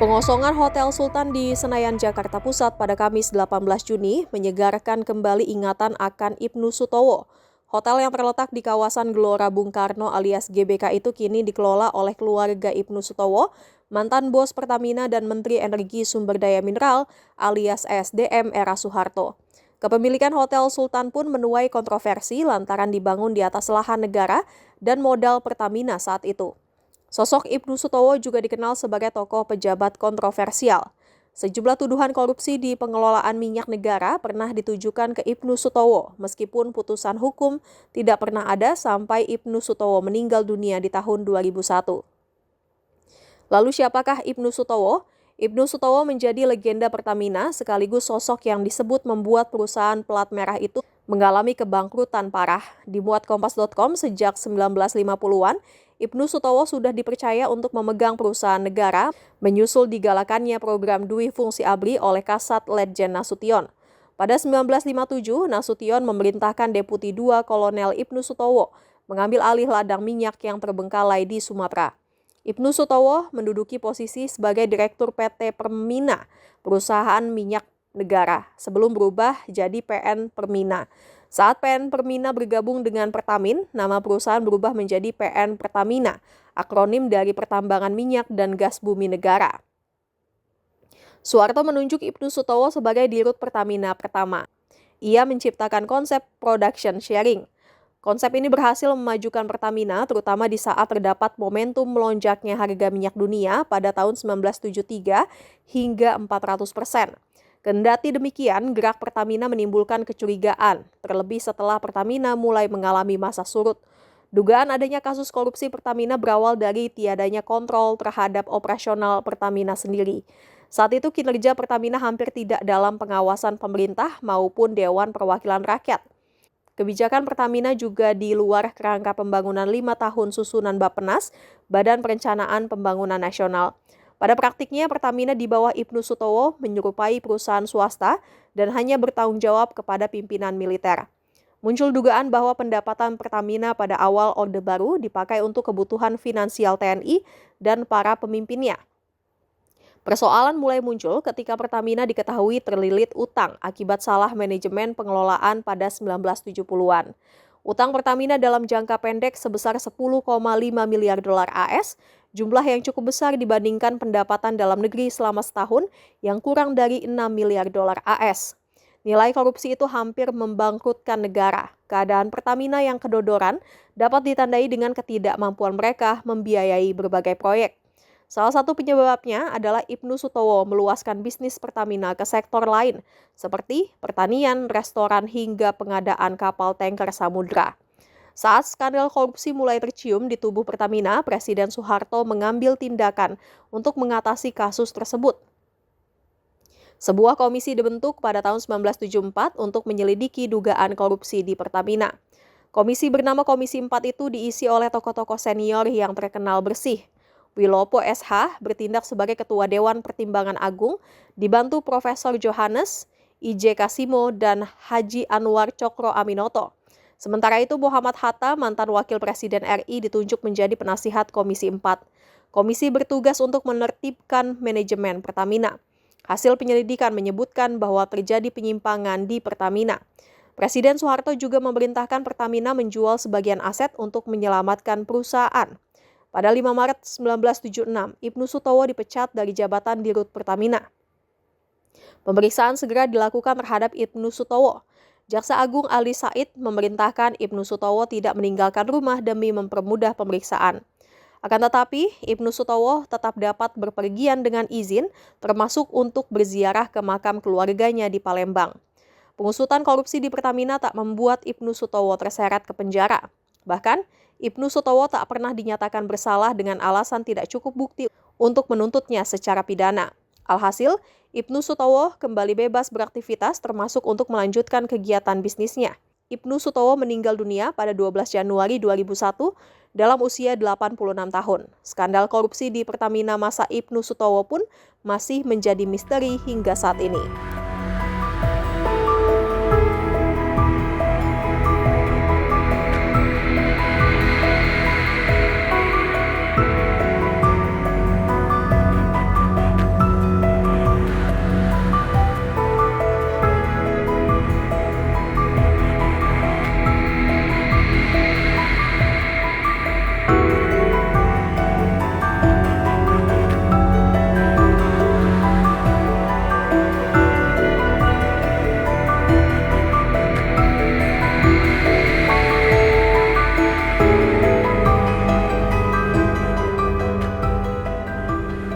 Pengosongan Hotel Sultan di Senayan, Jakarta Pusat pada Kamis 18 Juni menyegarkan kembali ingatan akan Ibnu Sutowo. Hotel yang terletak di kawasan Gelora Bung Karno alias GBK itu kini dikelola oleh keluarga Ibnu Sutowo, mantan bos Pertamina dan Menteri Energi Sumber Daya Mineral alias ESDM era Soeharto. Kepemilikan Hotel Sultan pun menuai kontroversi lantaran dibangun di atas lahan negara dan modal Pertamina saat itu. Sosok Ibnu Sutowo juga dikenal sebagai tokoh pejabat kontroversial. Sejumlah tuduhan korupsi di pengelolaan minyak negara pernah ditujukan ke Ibnu Sutowo, meskipun putusan hukum tidak pernah ada sampai Ibnu Sutowo meninggal dunia di tahun 2001. Lalu siapakah Ibnu Sutowo? Ibnu Sutowo menjadi legenda Pertamina sekaligus sosok yang disebut membuat perusahaan pelat merah itu mengalami kebangkrutan parah. Dimuat Kompas.com sejak 1950-an, Ibnu Sutowo sudah dipercaya untuk memegang perusahaan negara, menyusul digalakannya program Dwi Fungsi ABRI oleh Kasat Letjen Nasution. Pada 1957, Nasution memerintahkan Deputi II Kolonel Ibnu Sutowo mengambil alih ladang minyak yang terbengkalai di Sumatera. Ibnu Sutowo menduduki posisi sebagai Direktur PT Permina, perusahaan minyak negara, sebelum berubah jadi PN Permina. Saat PN Permina bergabung dengan Pertamin, nama perusahaan berubah menjadi PN Pertamina, akronim dari Pertambangan Minyak dan Gas Bumi Negara. Soeharto menunjuk Ibnu Sutowo sebagai Dirut Pertamina pertama. Ia menciptakan konsep production sharing. Konsep ini berhasil memajukan Pertamina, terutama di saat terdapat momentum melonjaknya harga minyak dunia pada tahun 1973 hingga 400%. Kendati demikian, gerak Pertamina menimbulkan kecurigaan, terlebih setelah Pertamina mulai mengalami masa surut. Dugaan adanya kasus korupsi Pertamina berawal dari tiadanya kontrol terhadap operasional Pertamina sendiri. Saat itu kinerja Pertamina hampir tidak dalam pengawasan pemerintah maupun Dewan Perwakilan Rakyat. Kebijakan Pertamina juga di luar kerangka pembangunan 5 tahun susunan Bappenas, Badan Perencanaan Pembangunan Nasional. Pada praktiknya, Pertamina di bawah Ibnu Sutowo menyerupai perusahaan swasta dan hanya bertanggung jawab kepada pimpinan militer. Muncul dugaan bahwa pendapatan Pertamina pada awal Orde Baru dipakai untuk kebutuhan finansial TNI dan para pemimpinnya. Persoalan mulai muncul ketika Pertamina diketahui terlilit utang akibat salah manajemen pengelolaan pada 1970-an. Utang Pertamina dalam jangka pendek sebesar 10,5 miliar dolar AS, jumlah yang cukup besar dibandingkan pendapatan dalam negeri selama setahun yang kurang dari 6 miliar dolar AS. Nilai korupsi itu hampir membangkrutkan negara. Keadaan Pertamina yang kedodoran dapat ditandai dengan ketidakmampuan mereka membiayai berbagai proyek. Salah satu penyebabnya adalah Ibnu Sutowo meluaskan bisnis Pertamina ke sektor lain, seperti pertanian, restoran, hingga pengadaan kapal tanker samudra. Saat skandal korupsi mulai tercium di tubuh Pertamina, Presiden Soeharto mengambil tindakan untuk mengatasi kasus tersebut. Sebuah komisi dibentuk pada tahun 1974 untuk menyelidiki dugaan korupsi di Pertamina. Komisi bernama Komisi 4 itu diisi oleh tokoh-tokoh senior yang terkenal bersih. Wilopo SH bertindak sebagai Ketua Dewan Pertimbangan Agung, dibantu Profesor Johannes, I.J. Kasimo, dan Haji Anwar Cokro Aminoto. Sementara itu, Muhammad Hatta, mantan Wakil Presiden RI, ditunjuk menjadi penasihat Komisi 4. Komisi bertugas untuk menertibkan manajemen Pertamina. Hasil penyelidikan menyebutkan bahwa terjadi penyimpangan di Pertamina. Presiden Soeharto juga memerintahkan Pertamina menjual sebagian aset untuk menyelamatkan perusahaan. Pada 5 Maret 1976, Ibnu Sutowo dipecat dari jabatan Dirut Pertamina. Pemeriksaan segera dilakukan terhadap Ibnu Sutowo. Jaksa Agung Ali Said memerintahkan Ibnu Sutowo tidak meninggalkan rumah demi mempermudah pemeriksaan. Akan tetapi, Ibnu Sutowo tetap dapat berpergian dengan izin, termasuk untuk berziarah ke makam keluarganya di Palembang. Pengusutan korupsi di Pertamina tak membuat Ibnu Sutowo terseret ke penjara. Bahkan, Ibnu Sutowo tak pernah dinyatakan bersalah dengan alasan tidak cukup bukti untuk menuntutnya secara pidana. Alhasil, Ibnu Sutowo kembali bebas beraktivitas termasuk untuk melanjutkan kegiatan bisnisnya. Ibnu Sutowo meninggal dunia pada 12 Januari 2001 dalam usia 86 tahun. Skandal korupsi di Pertamina masa Ibnu Sutowo pun masih menjadi misteri hingga saat ini.